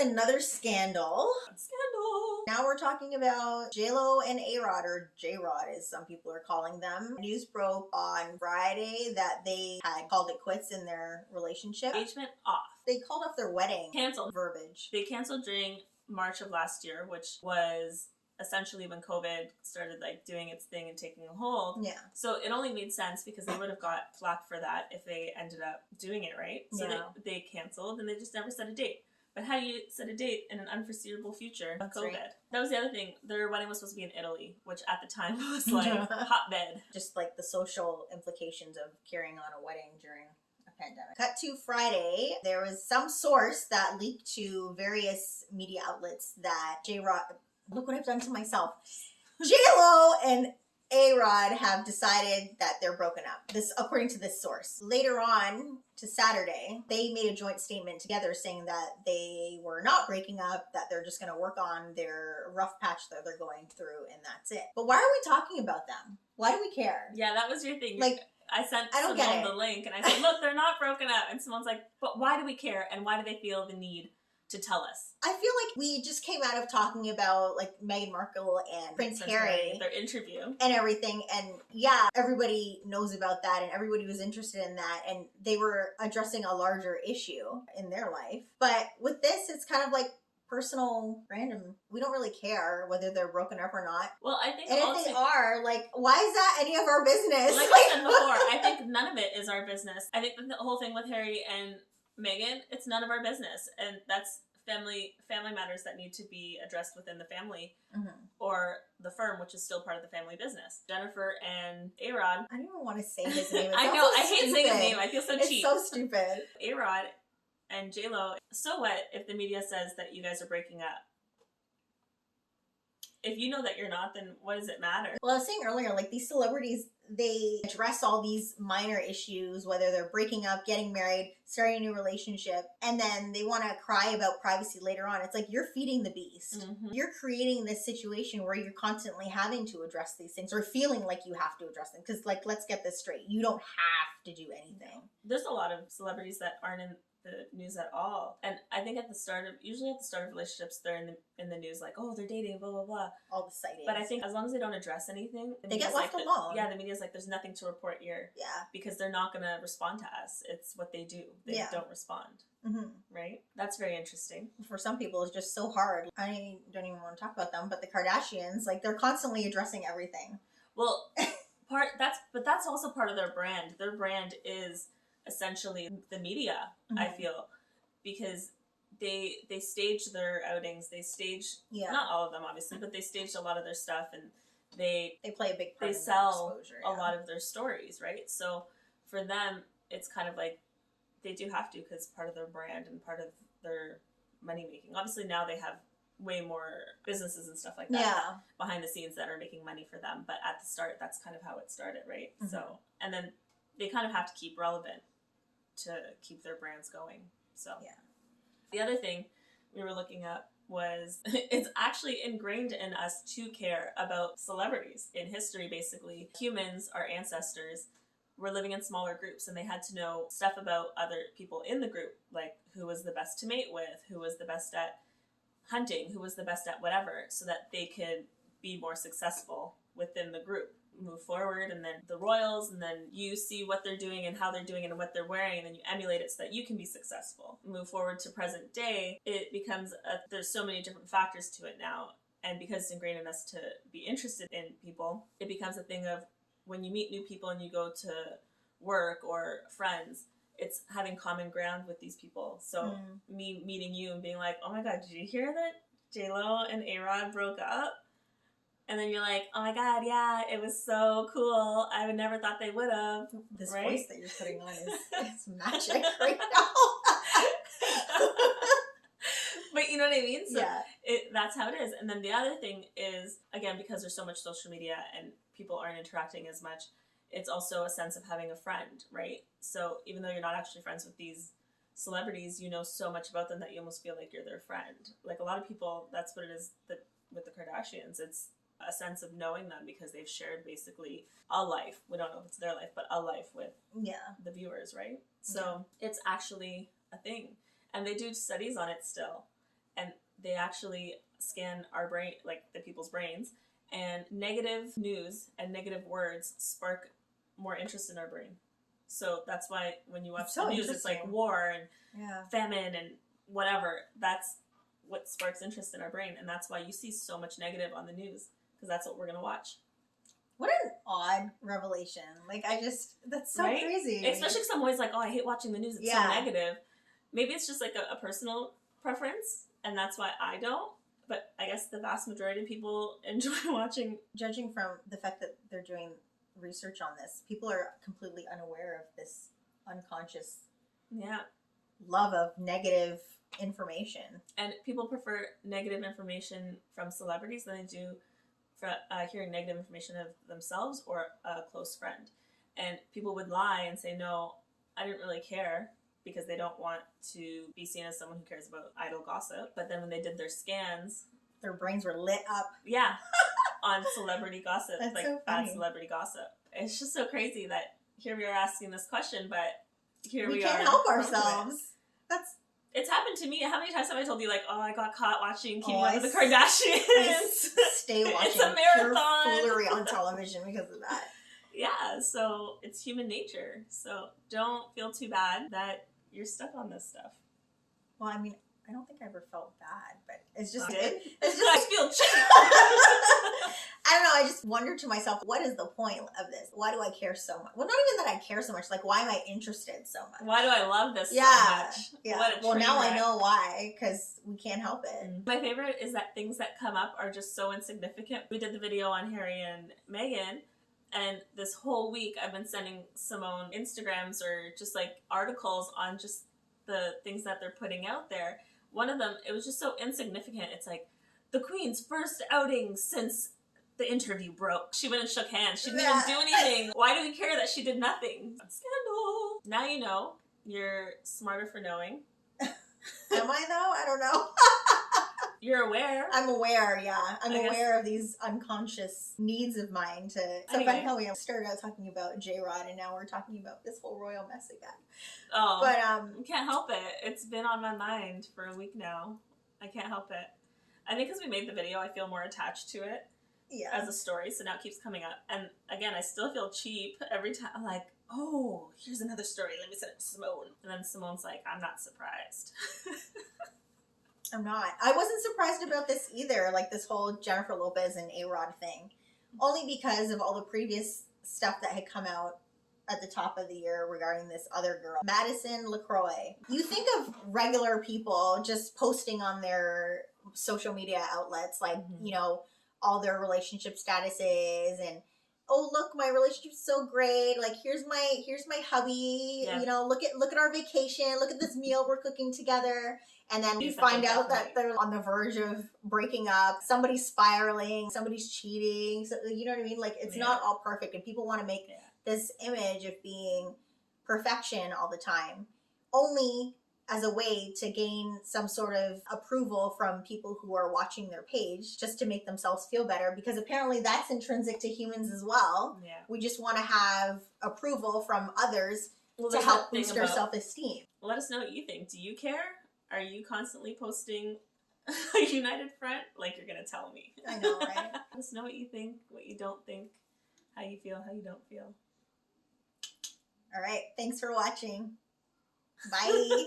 another scandal. Scandal. Now we're talking about J-Lo and A-Rod, or J-Rod as some people are calling them. News broke on Friday that they had called it quits in their relationship. Engagement off. They called off their wedding. Canceled. Verbiage. They canceled during March of last year, which was essentially when COVID started like doing its thing and taking a hold. Yeah. So it only made sense because they would have got flack for that if they ended up doing it, right? So Yeah. they canceled and they just never set a date. But how do you set a date in an unforeseeable future of COVID? Right. That was the other thing. Their wedding was supposed to be in Italy, which at the time was like hotbed. Just like the social implications of carrying on a wedding during a pandemic. Cut to Friday, there was some source that leaked to various media outlets that J-Rod, look what I've done to myself. J-Lo and A-Rod have decided that they're broken up. This, according to this source. Later on to Saturday, they made a joint statement together saying that they were not breaking up, that they're just going to work on their rough patch that they're going through, and that's it. But why are we talking about them? Why do we care? Yeah, that was your thing. Like, I sent I don't get Simone it. the link and I said, look, they're not broken up. And Simone's like, but why do we care? And why do they feel the need to tell us? I feel like we just came out of talking about like Meghan Markle and Prince Harry, their interview, and everything, and yeah, everybody knows about that and everybody was interested in that, and they were addressing a larger issue in their life. But with this, it's kind of like personal, random. We don't really care whether they're broken up or not. Well, I think And also, if they are, like, why is that any of our business? like I said before, I think none of it is our business. I think the whole thing with Harry and Meghan, it's none of our business, and that's family matters that need to be addressed within the family or the firm, which is still part of the family business. Jennifer and A-Rod. I don't even want to say his name. I know, I hate saying his name. I feel so cheap. It's so stupid. A-Rod and J-Lo. So what if the media says that you guys are breaking up? If you know that you're not, then what does it matter? Well, I was saying earlier, like, these celebrities, they address all these minor issues, whether they're breaking up, getting married, starting a new relationship, and then they want to cry about privacy later on. It's like, you're feeding the beast. You're creating this situation where you're constantly having to address these things, or feeling like you have to address them. Because, like, let's get this straight. You don't have to do anything. There's a lot of celebrities that aren't in the news at all, and I think usually at the start of relationships, they're in the news like, oh, they're dating, blah blah blah, all the sightings. But I think as long as they don't address anything, they get left alone. The media's like, there's nothing to report here. Yeah, because they're not going to respond to us. It's what they do. They don't respond. Right? That's very interesting. For some people, it's just so hard. I don't even want to talk about them, but the Kardashians, like, they're constantly addressing everything. Well, that's also part of their brand. Their brand is essentially the media, I feel, because they stage their outings. They stage, not all of them obviously, but they staged a lot of their stuff, and they play a big part. They sell a lot of their stories, right? So for them, it's kind of like they do have to, because part of their brand and part of their money making. Obviously now they have way more businesses and stuff like that behind the scenes that are making money for them, but at the start, that's kind of how it started, right? So, and then they kind of have to keep relevant to keep their brands going. So the other thing we were looking up was it's actually ingrained in us to care about celebrities. In history, basically, humans, our ancestors, were living in smaller groups, and they had to know stuff about other people in the group, like who was the best to mate with, who was the best at hunting, who was the best at whatever, so that they could be more successful within the group. Move forward, and then the royals, and then you see what they're doing and how they're doing it and what they're wearing, and then you emulate it so that you can be successful. Move forward to present day, it becomes there's so many different factors to it now, and because it's ingrained in us to be interested in people, it becomes a thing of when you meet new people and you go to work or friends, it's having common ground with these people. So me meeting you and being like, oh my god, did you hear that J-Lo and A-Rod broke up? And then you're like, oh my god, yeah, it was so cool. I would never thought they would have. This right? voice that you're putting on is magic right now. But you know what I mean? So yeah. That's how it is. And then the other thing is, again, because there's so much social media and people aren't interacting as much, it's also a sense of having a friend, right? So even though you're not actually friends with these celebrities, you know so much about them that you almost feel like you're their friend. Like a lot of people, that's what it is with the Kardashians. It's a sense of knowing them because they've shared basically a life. We don't know if it's their life, but a life with the viewers, right? So it's actually a thing. And they do studies on it still. and they actually scan our brain, like the people's brains, and negative news and negative words spark more interest in our brain. So that's why when you watch so the news, it's like interesting. war and Yeah. famine and whatever. That's what sparks interest in our brain, and that's why you see so much negative on the news, because that's what we're gonna watch. What an odd revelation. Like, that's so Right? crazy. Especially because I'm always like, oh, I hate watching the news. It's Yeah. so negative. Maybe it's just like a personal preference, and that's why I don't. But I guess the vast majority of people enjoy watching. Judging from the fact that they're doing research on this, people are completely unaware of this unconscious Yeah. love of negative information. And people prefer negative information from celebrities than they do for hearing negative information of themselves or a close friend. And people would lie and say, no, I didn't really care, because they don't want to be seen as someone who cares about idle gossip. But then when they did their scans, Their brains were lit up. yeah, on celebrity gossip, That's like so bad funny. celebrity gossip. It's just so crazy that here we are asking this question, but here we can't are. help prone to it. ourselves. That's It's happened to me. How many times have I told you, like, oh, I got caught watching Keeping Oh, Up I with the s- Kardashians? stay It's watching a pure marathon. foolery on television because of that. Yeah, so it's human nature. So don't feel too bad that you're stuck on this stuff. Well, I mean, I don't think I ever felt bad, but it's just I did. it's I just feel cheap. I don't know. I just wonder to myself, what is the point of this? Why do I care so much? Well, not even that I care so much. Like, why am I interested so much? Why do I love this Yeah, so much? yeah. What a Well, train now I wreck. know why, because we can't help it. My favorite is that things that come up are just so insignificant. We did the video on Harry and Meghan, and this whole week I've been sending Simone Instagrams or just like articles on just the things that they're putting out there. One of them, it was just so insignificant. It's like, the Queen's first outing since the interview broke. She went and shook hands. She didn't Yeah. even do anything. Why do we care that she did nothing? Scandal. Now you know. You're smarter for knowing. Am I though? I don't know. You're aware. I'm aware, yeah. I'm I guess- aware of these unconscious needs of mine to. So Anyway. funny how we started out talking about J-Rod and now we're talking about this whole royal mess again. Oh. But I can't help it. It's been on my mind for a week now. I can't help it. I think because we made the video, I feel more attached to it yeah. as a story, so now it keeps coming up. And again, I still feel cheap every time. I'm like, oh, here's another story. Let me send it to Simone. And then Simone's like, I'm not surprised. I'm not. I wasn't surprised about this either, like this whole Jennifer Lopez and A-Rod thing. Only because of all the previous stuff that had come out at the top of the year regarding this other girl, Madison LaCroix. You think of regular people just posting on their social media outlets, like, Mhm. you know, all their relationship statuses and, oh, look, my relationship's so great. Like, here's my hubby. Yeah. You know, look at our vacation. Look at this meal we're cooking together. And then you Yes, find definitely. out that they're on the verge of breaking up. Somebody's spiraling. Somebody's cheating. So, you know what I mean? Like, it's Yeah. not all perfect. And people want to make Yeah. this image of being perfection all the time, only as a way to gain some sort of approval from people who are watching their page, just to make themselves feel better, because apparently that's intrinsic to humans as well. Yeah. We just want to have approval from others Well, to there's help that thing boost our about- self-esteem. Let us know what you think. Do you care? Are you constantly posting a united front? Like you're going to tell me. I know, right? Let us know what you think, what you don't think, how you feel, how you don't feel. All right, thanks for watching. Bye.